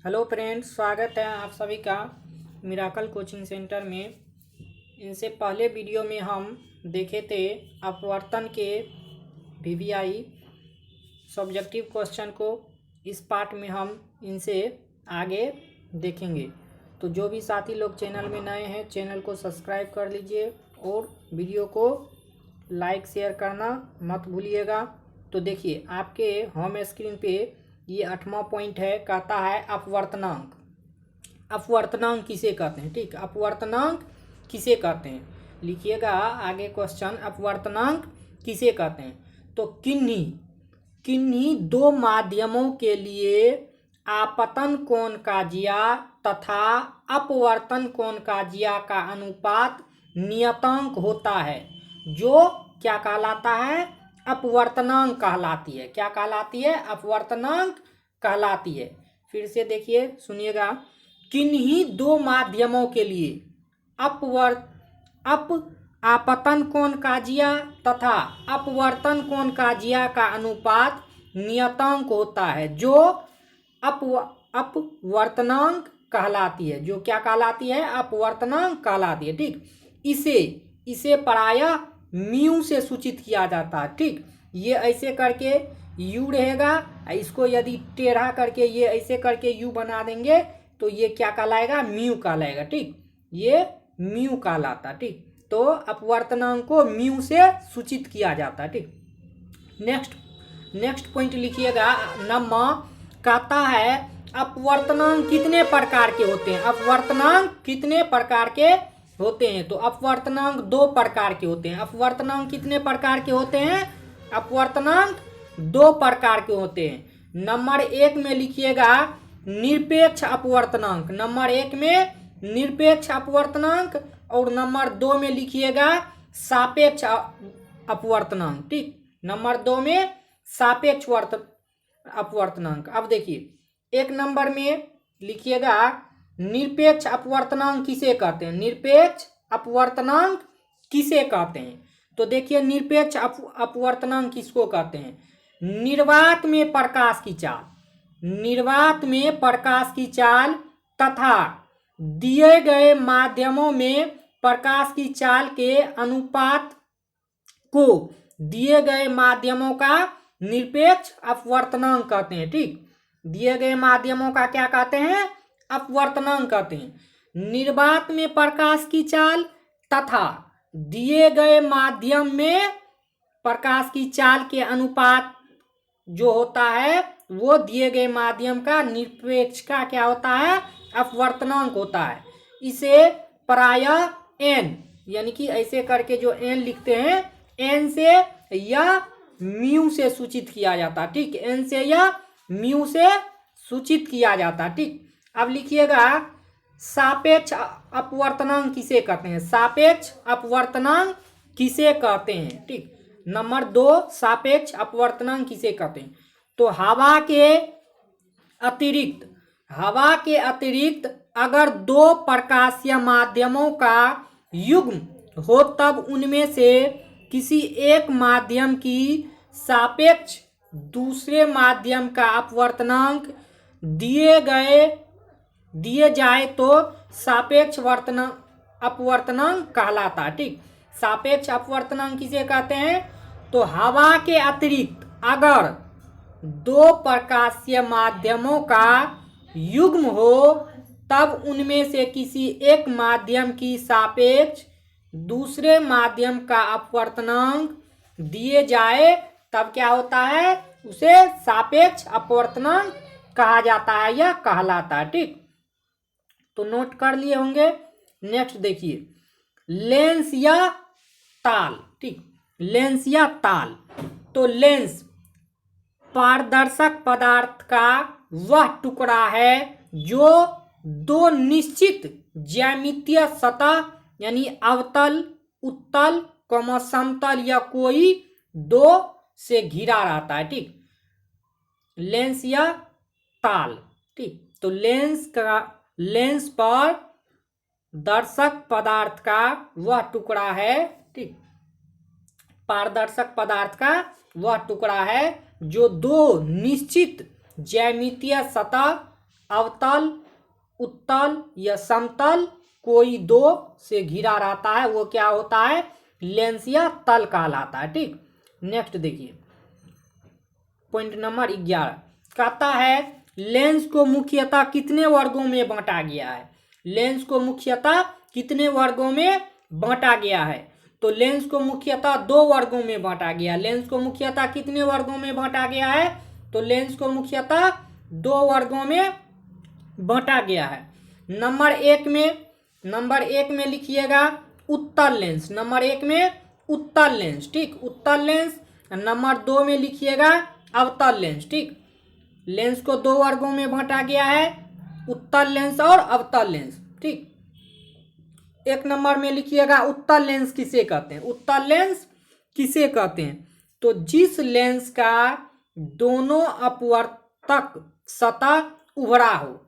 Hello friends, स्वागत है आप सभी का मिराकल कोचिंग सेंटर में। इनसे पहले वीडियो में हम देखे थे अपवर्तन के वीवीआई सब्जेक्टिव क्वेश्चन को। इस पार्ट में हम इनसे आगे देखेंगे। तो जो भी साथी लोग चैनल में नए हैं, चैनल को सब्सक्राइब कर लीजिए और वीडियो को लाइक शेयर करना मत भूलिएगा। तो देखिए, आपके होम स्क्रीन पे ये 8वां पॉइंट है, कहता है अपवर्तनांक। अपवर्तनांक किसे कहते हैं? ठीक, अपवर्तनांक किसे कहते हैं, लिखिएगा आगे क्वेश्चन। अपवर्तनांक किसे कहते हैं? तो किन्हीं दो माध्यमों के लिए आपतन कोण का जिया तथा अपवर्तन कोण का जिया का अनुपात नियतांक होता है, जो क्या कहलाता है? अपवर्तनांक कहलाती है। क्या कहलाती है? अपवर्तनांक कहलाती है। फिर से देखिए, सुनिएगा। किन्हीं दो माध्यमों के लिए आपतन कोण का जिया तथा अपवर्तन कोण का जिया का अनुपात नियतांक होता है, जो अपवर्तनांक कहलाती है। जो क्या कहलाती है? अपवर्तनांक कहलाती है। ठीक, इसे प्रायः म्यू से सूचित किया जाता है। ठीक, ये ऐसे करके यू रहेगा, इसको यदि टेढ़ा करके ये ऐसे करके यू बना देंगे तो ये क्या कहलाएगा? म्यू कहलाएगा। ठीक, ये म्यू कहलाता। ठीक, तो अपवर्तनांक को म्यू से सूचित किया जाता है। ठीक, नेक्स्ट पॉइंट लिखिएगा। नंबर कहता है अपवर्तनांक कितने प्रकार के होते हैं? अपवर्तनांक कितने प्रकार के होते हैं? तो अपवर्तनांक दो प्रकार के होते हैं। अपवर्तनांक कितने प्रकार के होते हैं? अपवर्तनांक दो प्रकार के होते हैं। नंबर 1 में लिखिएगा निरपेक्ष अपवर्तनांक। नंबर 1 में निरपेक्ष अपवर्तनांक और नंबर 2 में लिखिएगा सापेक्ष अपवर्तनांक। ठीक, नंबर 2 में सापेक्ष अपवर्तनांक। अब देखिए, 1 नंबर में लिखिएगा निरपेक्ष अपवर्तनांक किसे कहते हैं? निरपेक्ष अपवर्तनांक किसे कहते हैं? तो देखिए, निरपेक्ष अपवर्तनांक किसको कहते हैं? निर्वात में प्रकाश की चाल, निर्वात में प्रकाश की चाल तथा दिए गए माध्यमों में प्रकाश की चाल के अनुपात को दिए गए माध्यमों का निरपेक्ष अपवर्तनांक कहते हैं। ठीक, दिए गए माध्यमों का क्या कहते हैं? अपवर्तनांक कहते हैं। निर्वात में प्रकाश की चाल तथा दिए गए माध्यम में प्रकाश की चाल के अनुपात जो होता है, वो दिए गए माध्यम का निरपेक्ष का क्या होता है? अपवर्तनांक होता है। इसे प्रायः एन, यानी कि ऐसे करके जो एन लिखते हैं, एन से या म्यू से सूचित किया जाता है। ठीक, एन से या म्यू से सूचित किया जाता है। ठीक, अब लिखिएगा सापेक्ष अपवर्तनांक किसे कहते हैं? सापेक्ष अपवर्तनांक किसे कहते हैं? ठीक, नंबर 2 सापेक्ष अपवर्तनांक किसे कहते हैं? तो हवा के अतिरिक्त अगर दो प्रकाशीय माध्यमों का युग्म हो, तब उनमें से किसी एक माध्यम की सापेक्ष दूसरे माध्यम का अपवर्तनांक दिए जाए तो सापेक्ष अपवर्तनांक कहलाता है। ठीक, सापेक्ष अपवर्तनांक किसे कहते हैं? तो हवा के अतिरिक्त अगर दो प्रकाशीय माध्यमों का युग्म हो, तब उनमें से किसी एक माध्यम की सापेक्ष दूसरे माध्यम का अपवर्तनांक दिए जाए, तब क्या होता है? उसे सापेक्ष अपवर्तनांक कहा जाता है या कहलाता है। ठीक, तो नोट कर लिए होंगे। नेक्स्ट देखिए, लेंस या ताल। ठीक, लेंस या ताल। तो लेंस पारदर्शक पदार्थ का वह टुकड़ा है जो दो निश्चित ज्यामितीय सतह यानी अवतल, उत्तल, समतल या कोई दो से घिरा रहता है। ठीक, लेंस या ताल। ठीक, तो लेंस पर दर्शक पदार्थ का वह टुकड़ा है। ठीक, पारदर्शक पदार्थ का वह टुकड़ा है जो दो निश्चित ज्यामितीय सतह अवतल, उत्तल या समतल कोई दो से घिरा रहता है वो क्या होता है, लेंस या तल कहलाता है। ठीक, नेक्स्ट देखिए पॉइंट नंबर 11 कहता है लेंस को मुख्यतः कितने वर्गों में बांटा गया है। लेंस को मुख्यतः कितने वर्गों में बांटा गया है, तो लेंस को मुख्यतः दो वर्गों में बांटा गया। लेंस को मुख्यतः कितने वर्गों में बांटा गया है, तो लेंस को मुख्यतः दो वर्गों में बांटा गया है। नंबर एक में लिखिएगा उत्तल लेंस, नंबर एक में उत्तल लेंस। ठीक, उत्तल लेंस। नंबर 2 में लिखिएगा अवतल लेंस। ठीक, लेंस को दो वर्गों में बांटा गया है, उत्तल लेंस और अवतल लेंस। ठीक, 1 नंबर में लिखिएगा उत्तल लेंस किसे कहते हैं। उत्तल लेंस किसे कहते हैं, तो जिस लेंस का दोनों अपवर्तक सतह उभरा हो।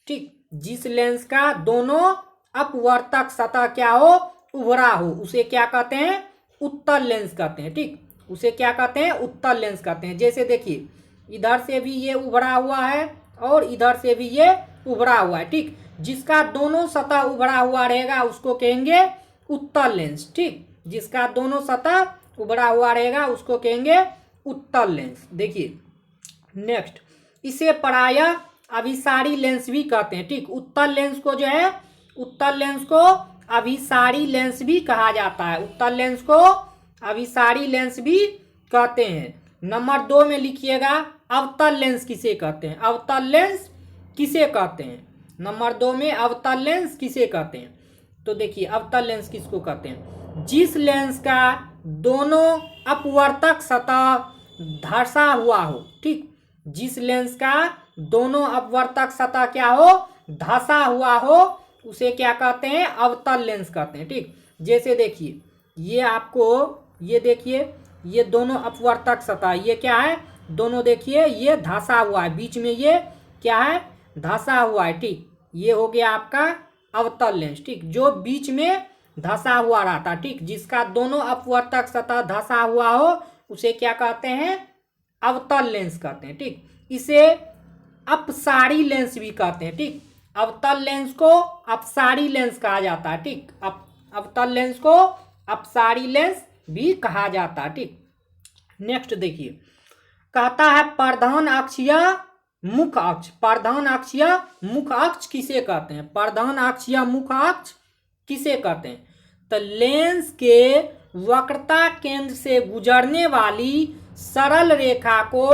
ठीक, जिस लेंस का दोनों अपवर्तक सतह क्या हो, उभरा हो, उसे क्या कहते हैं, उत्तल लेंस कहते हैं। ठीक, उसे क्या कहते हैं, उत्तल लेंस कहते हैं। जैसे देखिए इधर से भी ये उभरा हुआ है और इधर से भी ये उभरा हुआ है। ठीक, जिसका दोनों सतह उभरा हुआ रहेगा उसको कहेंगे उत्तल लेंस। ठीक, जिसका दोनों सतह उभरा हुआ रहेगा उसको कहेंगे उत्तल लेंस। देखिए नेक्स्ट, इसे प्रायः अभिसारी लेंस भी कहते हैं। ठीक, उत्तल लेंस को जो है, उत्तल लेंस को अभिसारी लेंस भी कहा जाता है। उत्तल लेंस को अभिसारी लेंस भी कहते हैं। नंबर 2 में लिखिएगा अवतल लेंस किसे कहते हैं। अवतल लेंस किसे कहते हैं, नंबर 2 में अवतल लेंस किसे कहते हैं। तो देखिए अवतल लेंस किसको कहते हैं, जिस लेंस का दोनों अपवर्तक सतह धंसा हुआ हो। ठीक, जिस लेंस का दोनों अपवर्तक सतह क्या हो, धंसा हुआ हो, उसे क्या कहते हैं, अवतल लेंस कहते हैं। ठीक, जैसे देखिए ये आपको, ये देखिए ये दोनों अपवर्तक सतह, ये क्या है, दोनों देखिए ये धंसा हुआ है, बीच में ये क्या है, धंसा हुआ है। ठीक, ये हो गया आपका अवतल लेंस। ठीक, जो बीच में धंसा हुआ रहता। ठीक, जिसका दोनों अपवर्तक सतह धंसा हुआ हो उसे क्या कहते हैं, अवतल लेंस कहते हैं। ठीक, इसे अपसारी लेंस भी कहते हैं। ठीक, अवतल लेंस को अपसारी लेंस कहा जाता है। ठीक, अवतल लेंस को अपसारी लेंस भी कहा जाता है। ठीक, नेक्स्ट देखिए कहता है प्रधान अक्षीय मुख्य अक्ष। प्रधान अक्षीय मुख्य अक्ष किसे कहते हैं, प्रधान अक्षीय मुख्य अक्ष किसे कहते हैं, तो लेंस के वक्रता केंद्र से गुजरने वाली सरल रेखा को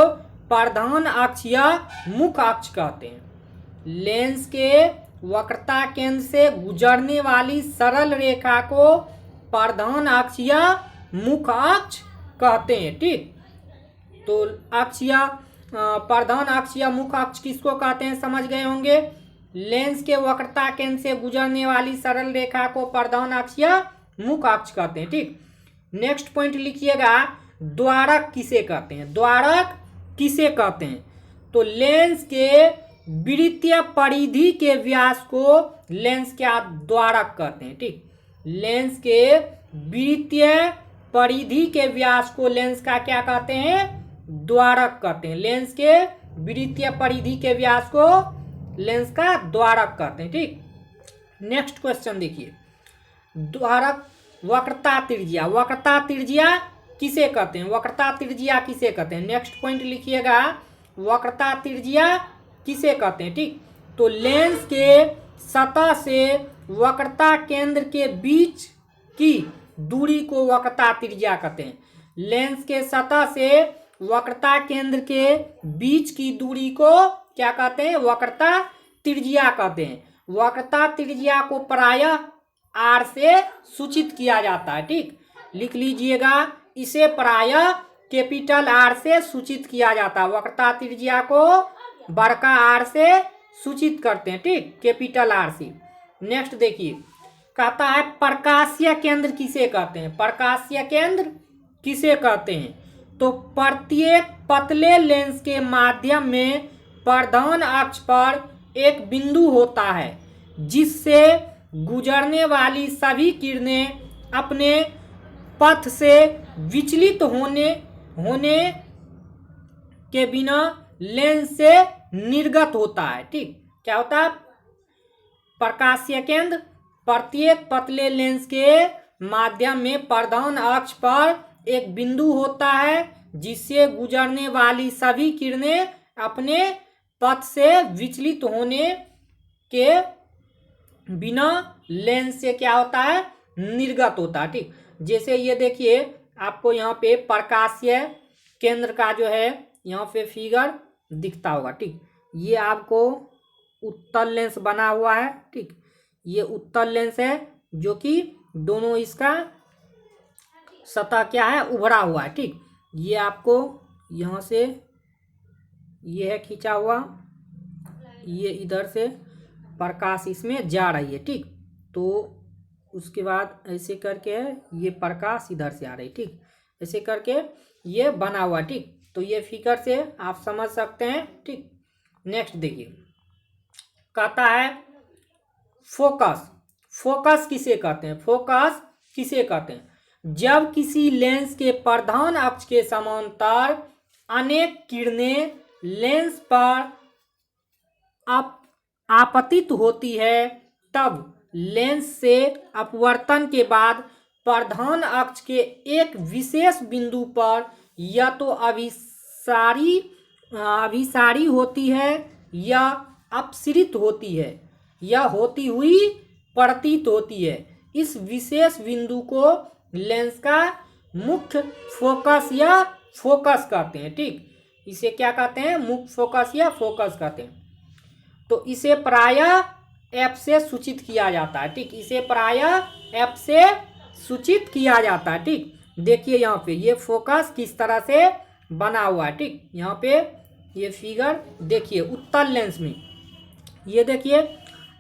प्रधान अक्षीय मुख्य अक्ष कहते हैं। लेंस के वक्रता केंद्र से गुजरने वाली सरल रेखा को प्रधान अक्षीय मुख्य अक्ष कहते हैं। ठीक, तो अक्षीय प्रधान अक्षीय मुख्य अक्ष किसको कहते हैं समझ गए होंगे। लेंस के वक्रता केंद्र से गुजरने वाली सरल रेखा को प्रधान अक्षीय मुख्य अक्ष कहते हैं। ठीक, नेक्स्ट पॉइंट लिखिएगा द्वारक किसे कहते हैं। द्वारक किसे कहते हैं, तो लेंस के वृत्तीय परिधि के व्यास को लेंस क्या द्वारक कहते हैं। ठीक, लेंस के वृत्तीय परिधि के व्यास को लेंस का क्या कहते हैं, द्वारक कहते हैं। लेंस के वृत्तीय परिधि के व्यास को लेंस का द्वारक कहते हैं। ठीक, नेक्स्ट क्वेश्चन देखिए, द्वारक वक्रता त्रिज्या, वक्रता त्रिज्या किसे कहते हैं, वक्रता त्रिज्या किसे कहते हैं। नेक्स्ट पॉइंट लिखिएगा वक्रता त्रिज्या किसे कहते हैं। ठीक, तो लेंस के सतह से वक्रता केंद्र के बीच की दूरी को वक्रता त्रिज्या कहते हैं। लेंस के सतह से वक्रता केंद्र के बीच की दूरी को क्या कहते हैं, वक्रता त्रिज्या कहते हैं। वक्रता त्रिज्या को प्रायः आर से सूचित किया जाता है। ठीक, लिख लीजिएगा, इसे प्रायः कैपिटल आर से सूचित किया जाता है। वक्रता त्रिज्या को बड़का आर से सूचित करते हैं। ठीक, कैपिटल आर से। नेक्स्ट देखिए कहता है प्रकाशीय केंद्र किसे कहते हैं। प्रकाशीय केंद्र किसे कहते हैं, तो प्रत्येक पतले लेंस के माध्यम में प्रधान अक्ष पर एक बिंदु होता है जिससे गुजरने वाली सभी किरणें अपने पथ से विचलित होने के बिना लेंस से निर्गत होता है। ठीक, क्या होता है? प्रकाशीय केंद्र प्रत्येक पतले लेंस के माध्यम में प्रधान अक्ष पर एक बिंदु होता है जिससे गुजरने वाली सभी किरणें अपने पथ से विचलित होने के बिना लेंस से क्या होता है? निर्गत होता है। ठीक, जैसे ये देखिए आपको यहाँ पे प्रकाशीय केंद्र का जो है यहाँ पे फिगर दिखता होगा। ठीक, ये आपको उत्तल लेंस बना हुआ है। ठीक, ये उत्तल लेंस है जो कि दोनों इसका सतह क्या है? उभरा हुआ है। ठीक, ये आपको यहाँ से ये है खींचा हुआ, ये इधर से प्रकाश इसमें जा रही है। ठीक, तो उसके बाद ऐसे करके ये प्रकाश इधर से आ रही है। ठीक, ऐसे करके ये बना हुआ। ठीक, तो ये फिगर से आप समझ सकते हैं। ठीक, नेक्स्ट देखिए, कहता है फोकस। फोकस किसे कहते हैं? फोकस किसे कहते हैं? जब किसी लेंस के प्रधान अक्ष के समांतर अनेक किरणें लेंस पर आपतित होती है तब लेंस से अपवर्तन के बाद प्रधान अक्ष के एक विशेष बिंदु पर या तो अभिसारी होती है या अपसरित होती है या होती हुई प्रतीत होती है। इस विशेष बिंदु को लेंस का मुख्य फोकस या फोकस कहते हैं। ठीक, इसे क्या कहते हैं? मुख्य फोकस या फोकस कहते हैं। तो इसे प्रायः एफ से सूचित किया जाता है। ठीक, इसे प्रायः एफ से सूचित किया जाता है। ठीक, देखिए यहाँ पे ये फोकस किस तरह से बना हुआ है। ठीक, यहाँ पे ये फिगर देखिए उत्तल लेंस में, ये देखिए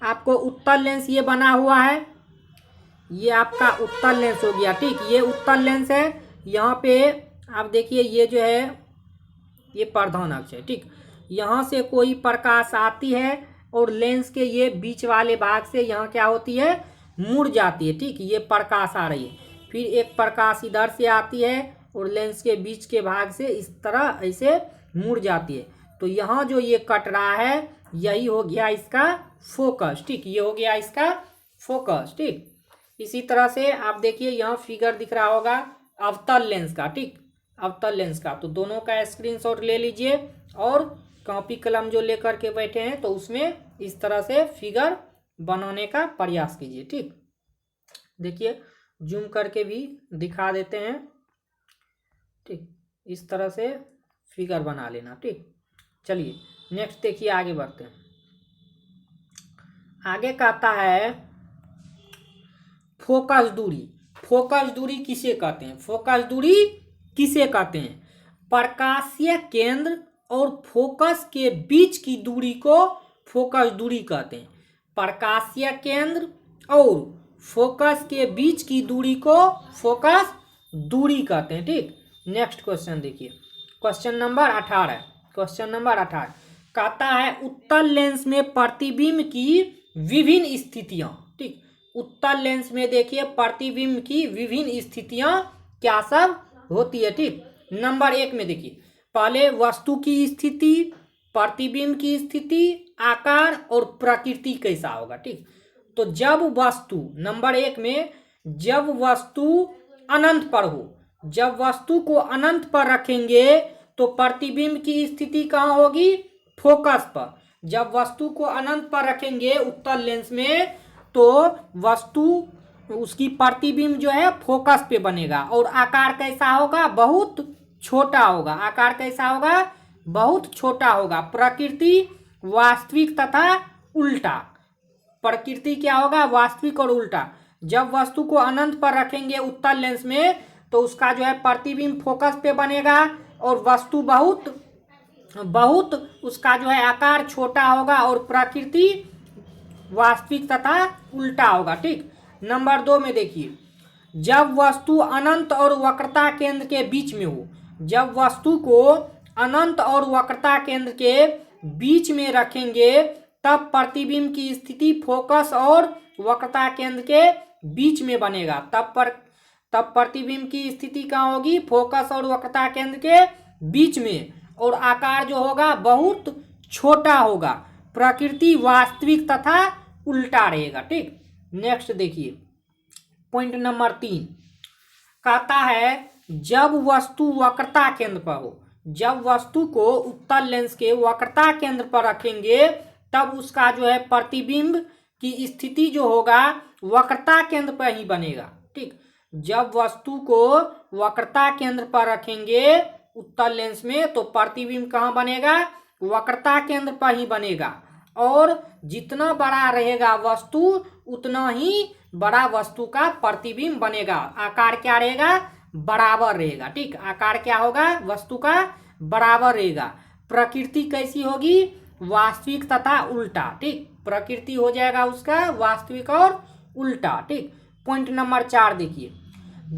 आपको उत्तल लेंस ये बना हुआ है, ये आपका उत्तल लेंस हो गया। ठीक, ये उत्तल लेंस है। यहाँ पे आप देखिए ये जो है ये प्रधान अक्ष है। ठीक, यहाँ से कोई प्रकाश आती है और लेंस के ये बीच वाले भाग से यहाँ क्या होती है? मुड़ जाती है। ठीक, ये प्रकाश आ रही है, फिर एक प्रकाश इधर से आती है और लेंस के बीच के भाग से इस तरह ऐसे मुड़ जाती है। तो यहाँ जो ये कट रहा है यही हो गया इसका फोकस। ठीक, ये हो गया इसका फोकस। ठीक, इसी तरह से आप देखिए यहाँ फिगर दिख रहा होगा अवतल लेंस का। ठीक, अवतल लेंस का, तो दोनों का स्क्रीनशॉट ले लीजिए और कॉपी कलम जो लेकर के बैठे हैं तो उसमें इस तरह से फिगर बनाने का प्रयास कीजिए। ठीक, देखिए जूम करके भी दिखा देते हैं। ठीक, इस तरह से फिगर बना लेना। ठीक, चलिए नेक्स्ट देखिए, आगे बढ़ते हैं। आगे कहता है फोकस दूरी। फोकस दूरी किसे कहते हैं? फोकस दूरी किसे कहते हैं? प्रकाशीय केंद्र और फोकस के बीच की दूरी को फोकस दूरी कहते हैं। प्रकाशीय केंद्र और फोकस के बीच की दूरी को फोकस दूरी कहते हैं। ठीक, नेक्स्ट क्वेश्चन देखिए, क्वेश्चन नंबर 18। क्वेश्चन नंबर 18 कहता है उत्तल लेंस में प्रतिबिंब की विभिन्न स्थितियां। ठीक, उत्तल लेंस में देखिए प्रतिबिंब की विभिन्न स्थितियां क्या सब होती है। ठीक, नंबर 1 में देखिए, पहले वस्तु की स्थिति, प्रतिबिंब की स्थिति, आकार और प्रकृति कैसा होगा। ठीक, तो जब वस्तु नंबर 1 में जब वस्तु अनंत पर हो, जब वस्तु को अनंत पर रखेंगे तो प्रतिबिंब की स्थिति कहाँ होगी? फोकस पर। जब वस्तु को अनंत पर रखेंगे उत्तल लेंस में तो वस्तु उसकी प्रतिबिंब जो है फोकस पे बनेगा और आकार कैसा होगा? बहुत छोटा होगा। आकार कैसा होगा? बहुत छोटा होगा। प्रकृति वास्तविक तथा उल्टा। प्रकृति क्या होगा? वास्तविक और उल्टा। जब वस्तु को अनंत पर रखेंगे उत्तल लेंस में तो उसका जो है प्रतिबिंब फोकस पे बनेगा और वस्तु बहुत उसका जो है आकार छोटा होगा और प्रकृति वास्तविक तथा उल्टा होगा। ठीक, नंबर 2 में देखिए, जब वस्तु अनंत और वक्रता केंद्र के बीच में हो, जब वस्तु को अनंत और वक्रता केंद्र के बीच में रखेंगे तब प्रतिबिंब की स्थिति फोकस और वक्रता केंद्र के बीच में बनेगा। तब प्रतिबिंब की स्थिति कहाँ होगी? फोकस और वक्रता केंद्र के बीच में, और आकार जो होगा बहुत छोटा होगा। प्रकृति वास्तविक तथा उल्टा रहेगा। ठीक, नेक्स्ट देखिए पॉइंट नंबर 3 कहता है जब वस्तु वक्रता केंद्र पर हो, जब वस्तु को उत्तल लेंस के वक्रता केंद्र पर रखेंगे तब उसका जो है प्रतिबिंब की स्थिति जो होगा वक्रता केंद्र पर ही बनेगा। ठीक, जब वस्तु को वक्रता केंद्र पर रखेंगे उत्तल लेंस में तो प्रतिबिंब कहाँ बनेगा, वक्रता केंद्र पर ही बनेगा। और जितना बड़ा रहेगा वस्तु उतना ही बड़ा वस्तु का प्रतिबिंब बनेगा। आकार क्या रहेगा, बराबर रहेगा। ठीक, आकार क्या होगा, वस्तु का बराबर रहेगा। प्रकृति कैसी होगी, वास्तविक तथा उल्टा। ठीक, प्रकृति हो जाएगा उसका वास्तविक और उल्टा। ठीक, पॉइंट नंबर 4 देखिए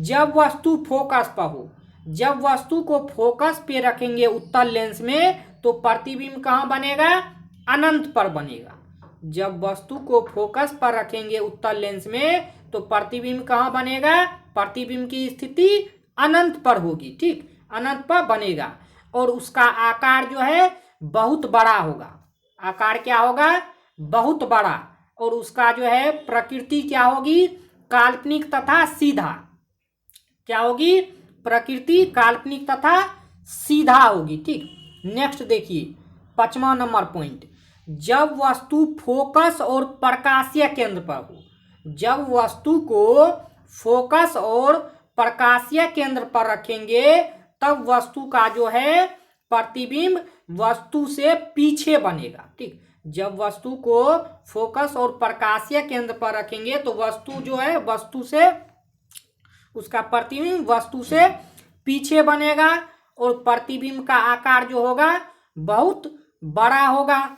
जब वस्तु फोकस पर हो, जब वस्तु को फोकस पे रखेंगे उत्तल लेंस में तो प्रतिबिंब कहाँ बनेगा, अनंत पर बनेगा। जब वस्तु को फोकस पर रखेंगे उत्तल लेंस में तो प्रतिबिंब कहाँ बनेगा, प्रतिबिंब की स्थिति अनंत पर होगी। ठीक, अनंत पर बनेगा और उसका आकार जो है बहुत बड़ा होगा। आकार क्या होगा, बहुत बड़ा। और उसका जो है प्रकृति क्या होगी, काल्पनिक तथा सीधा। क्या होगी, प्रकृति काल्पनिक तथा सीधा होगी। ठीक, नेक्स्ट देखिए 5वां नंबर पॉइंट जब वस्तु फोकस और प्रकाशीय केंद्र पर हो, जब वस्तु को फोकस और प्रकाशीय केंद्र पर रखेंगे तब वस्तु का जो है प्रतिबिंब वस्तु से पीछे बनेगा। ठीक, जब वस्तु को फोकस और प्रकाशीय केंद्र पर रखेंगे तो वस्तु जो है वस्तु से उसका प्रतिबिंब वस्तु से पीछे बनेगा और प्रतिबिंब का आकार जो होगा बहुत बड़ा होगा।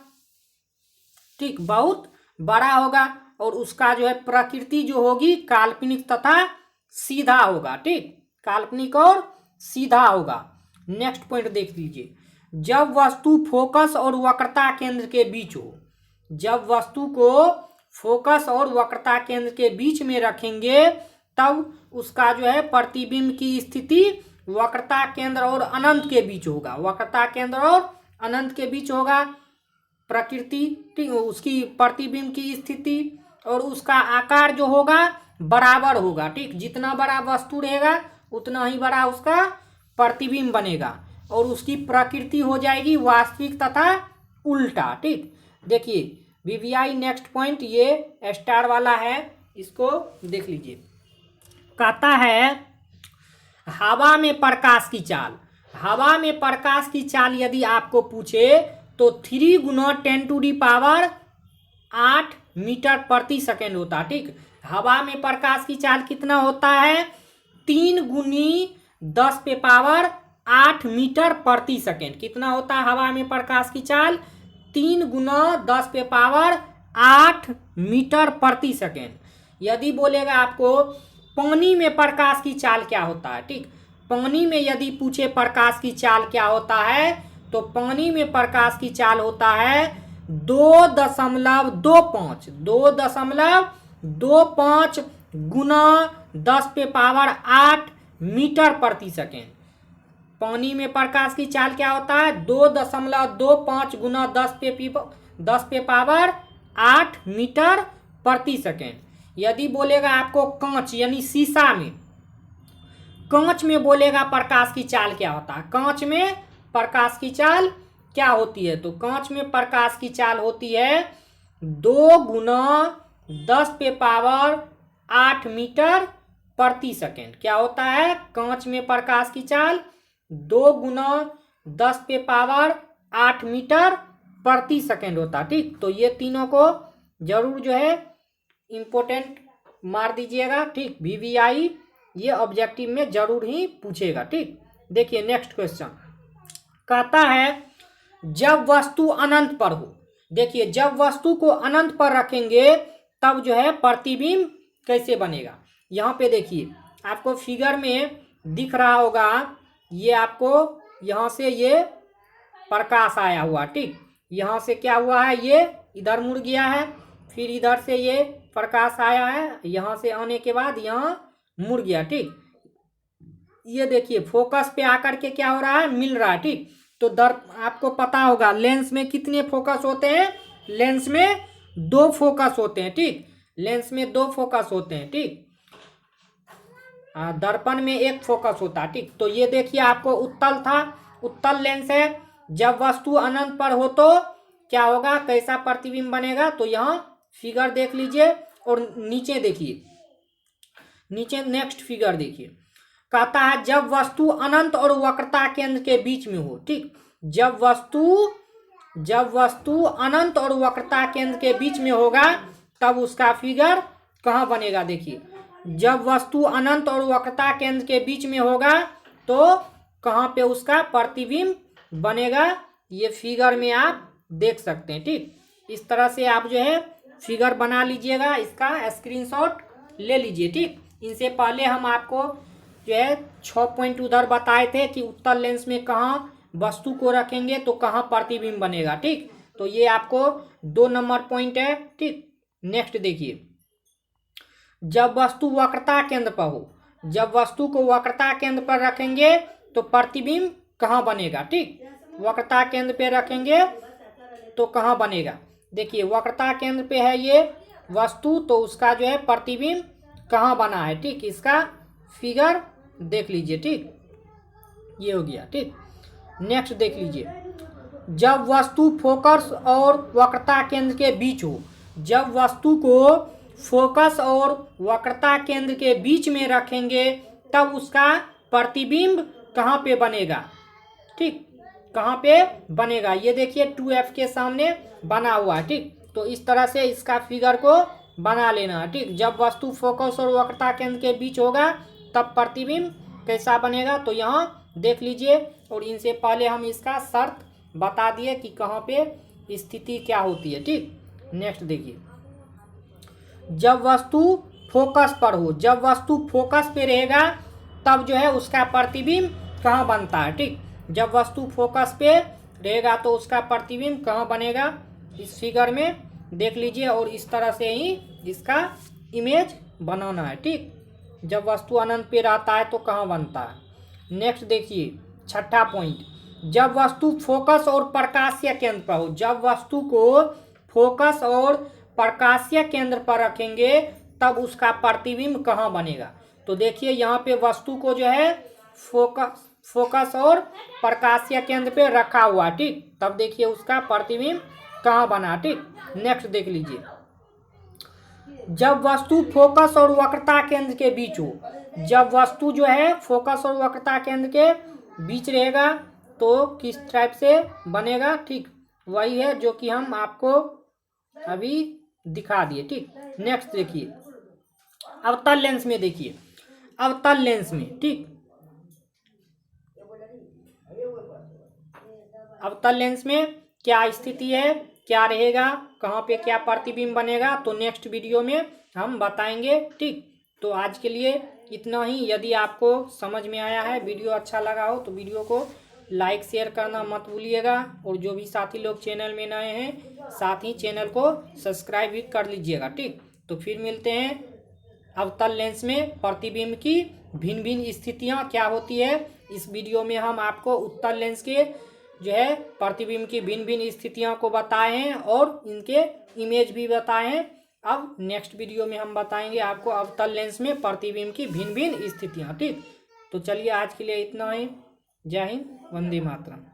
ठीक, बहुत बड़ा होगा और उसका जो है प्रकृति जो होगी काल्पनिक तथा सीधा होगा। ठीक, काल्पनिक और सीधा होगा। नेक्स्ट पॉइंट देख लीजिए जब वस्तु फोकस और वक्रता केंद्र के बीच हो, जब वस्तु को फोकस और वक्रता केंद्र के बीच में रखेंगे तब उसका जो है प्रतिबिंब की स्थिति वक्रता केंद्र और अनंत के बीच होगा। वक्रता केंद्र और अनंत के बीच होगा प्रकृति। ठीक, उसकी प्रतिबिंब की स्थिति और उसका आकार जो होगा बराबर होगा। ठीक, जितना बड़ा वस्तु रहेगा उतना ही बड़ा उसका प्रतिबिंब बनेगा और उसकी प्रकृति हो जाएगी वास्तविक तथा उल्टा। ठीक, देखिए वीवीआई नेक्स्ट पॉइंट ये स्टार वाला है, इसको देख लीजिए। कहता है हवा में प्रकाश की चाल, हवा में प्रकाश की चाल यदि आपको पूछे तो 3 × 10⁸ मीटर प्रति सेकेंड होता है। ठीक, हवा में प्रकाश की चाल कितना होता है, 3 × 10⁸ मीटर प्रति सेकेंड। कितना होता है हवा में प्रकाश की चाल, 3 × 10⁸ मीटर प्रति सेकेंड। यदि बोलेगा आपको पानी में प्रकाश की चाल क्या होता है, ठीक, पानी में यदि पूछे प्रकाश की चाल क्या होता है तो पानी में प्रकाश की चाल होता है 2.25 × 10⁸ मीटर प्रति सेकेंड। पानी में प्रकाश की चाल क्या होता है 2.25 × 10⁸ मीटर प्रति सेकेंड। यदि बोलेगा आपको कांच यानी शीशा में, कांच में बोलेगा प्रकाश की चाल क्या होता है, कांच में प्रकाश की चाल क्या होती है तो कांच में प्रकाश की चाल होती है 2 × 10⁸ मीटर प्रति सेकेंड। क्या होता है कांच में प्रकाश की चाल 2 × 10⁸ मीटर प्रति सेकेंड होता। ठीक, तो ये तीनों को जरूर जो है इम्पोर्टेंट मार दीजिएगा। ठीक, वीवीआई ये ऑब्जेक्टिव में जरूर ही पूछेगा। ठीक, देखिए नेक्स्ट क्वेश्चन कहता है जब वस्तु अनंत पर हो, देखिए जब वस्तु को अनंत पर रखेंगे तब जो है प्रतिबिंब कैसे बनेगा। यहाँ पे देखिए आपको फिगर में दिख रहा होगा, ये आपको यहाँ से ये प्रकाश आया हुआ। ठीक, यहाँ से क्या हुआ है ये इधर मुड़ गया है, फिर इधर से ये प्रकाश आया है, यहाँ से आने के बाद यहाँ मुड़ गया। ठीक, ये देखिए फोकस पे आकर के क्या हो रहा है, मिल रहा है। ठीक, तो आपको पता होगा लेंस में कितने फोकस होते हैं, लेंस में दो फोकस होते हैं, ठीक। लेंस में दो फोकस होते हैं, ठीक। दर्पण में एक फोकस होता है, ठीक। तो ये देखिए आपको उत्तल था, उत्तल लेंस है। जब वस्तु अनंत पर हो तो क्या होगा, कैसा प्रतिबिंब बनेगा, तो यहाँ फिगर देख लीजिए और नीचे देखिए, नीचे नेक्स्ट फिगर देखिए। कहता है जब वस्तु अनंत और वक्रता केंद्र के बीच में हो, ठीक। जब वस्तु अनंत और वक्रता केंद्र के बीच में होगा तब उसका फिगर कहाँ बनेगा, देखिए। जब वस्तु अनंत और वक्रता केंद्र के बीच में होगा तो कहाँ पे उसका प्रतिबिंब बनेगा, ये फिगर में आप देख सकते हैं, ठीक। इस तरह से आप जो है फिगर बना लीजिएगा, इसका स्क्रीनशॉट ले लीजिए, ठीक। इनसे पहले हम आपको जो है 6 पॉइंट उधर बताए थे कि उत्तल लेंस में कहाँ वस्तु को रखेंगे तो कहाँ प्रतिबिंब बनेगा, ठीक। तो ये आपको 2 नंबर पॉइंट है, ठीक। नेक्स्ट देखिए, जब वस्तु वक्रता केंद्र पर हो, जब वस्तु को वक्रता केंद्र पर रखेंगे तो प्रतिबिंब कहाँ बनेगा, ठीक। वक्रता केंद्र पे रखेंगे तो कहाँ बनेगा, देखिए वक्रता केंद्र पे है ये वस्तु, तो उसका जो है प्रतिबिंब कहाँ बना है, ठीक। इसका फिगर देख लीजिए, ठीक। ये हो गया, ठीक। नेक्स्ट देख लीजिए, जब वस्तु फोकस और वक्रता केंद्र के बीच हो, जब वस्तु को फोकस और वक्रता केंद्र के बीच में रखेंगे तब उसका प्रतिबिंब कहाँ पे बनेगा, ठीक। कहाँ पे बनेगा, ये देखिए 2F के सामने बना हुआ है, ठीक। तो इस तरह से इसका फिगर को बना लेना है, ठीक। जब वस्तु फोकस और वक्रता केंद्र के बीच होगा तब प्रतिबिंब कैसा बनेगा, तो यहाँ देख लीजिए। और इनसे पहले हम इसका शर्त बता दिए कि कहाँ पे स्थिति क्या होती है, ठीक। नेक्स्ट देखिए, जब वस्तु फोकस पर हो, जब वस्तु फोकस पे रहेगा तब जो है उसका प्रतिबिंब कहाँ बनता है, ठीक। जब वस्तु फोकस पे रहेगा तो उसका प्रतिबिंब कहाँ बनेगा, इस फिगर में देख लीजिए। और इस तरह से ही इसका इमेज बनाना है, ठीक। जब वस्तु अनंत पे रहता है तो कहाँ बनता है। नेक्स्ट देखिए 6ठा पॉइंट, जब वस्तु फोकस और प्रकाशीय केंद्र पर हो, जब वस्तु को फोकस और प्रकाशीय केंद्र पर रखेंगे तब उसका प्रतिबिंब कहाँ बनेगा। तो देखिए यहाँ पे वस्तु को जो है फोकस और प्रकाशीय केंद्र पे रखा हुआ, ठीक। तब देखिए उसका प्रतिबिंब कहाँ बना, ठीक। नेक्स्ट देख लीजिए, जब वस्तु फोकस और वक्रता केंद्र के बीच हो, जब वस्तु जो है फोकस और वक्रता केंद्र के बीच रहेगा तो किस टाइप से बनेगा, ठीक। वही है जो कि हम आपको अभी दिखा दिए, ठीक। नेक्स्ट देखिए, अवतल लेंस में देखिए, अवतल लेंस में, ठीक। अवतल लेंस में क्या स्थिति है, क्या रहेगा, कहाँ पे क्या प्रतिबिंब बनेगा, तो नेक्स्ट वीडियो में हम बताएंगे, ठीक। तो आज के लिए इतना ही। यदि आपको समझ में आया है, वीडियो अच्छा लगा हो तो वीडियो को लाइक शेयर करना मत भूलिएगा। और जो भी साथी लोग चैनल में नए हैं साथ ही चैनल को सब्सक्राइब भी कर लीजिएगा, ठीक। तो फिर मिलते हैं अवतल लेंस में प्रतिबिंब की भिन्न भिन्न स्थितियाँ क्या होती है। इस वीडियो में हम आपको उत्तल लेंस के जो है प्रतिबिंब की भिन्न भिन्न स्थितियों को बताए हैं और इनके इमेज भी बताए हैं। अब नेक्स्ट वीडियो में हम बताएंगे आपको अवतल लेंस में प्रतिबिंब की भिन्न भिन्न स्थितियाँ, ठीक। तो चलिए आज के लिए इतना ही। जय हिंद, वंदे मातरम।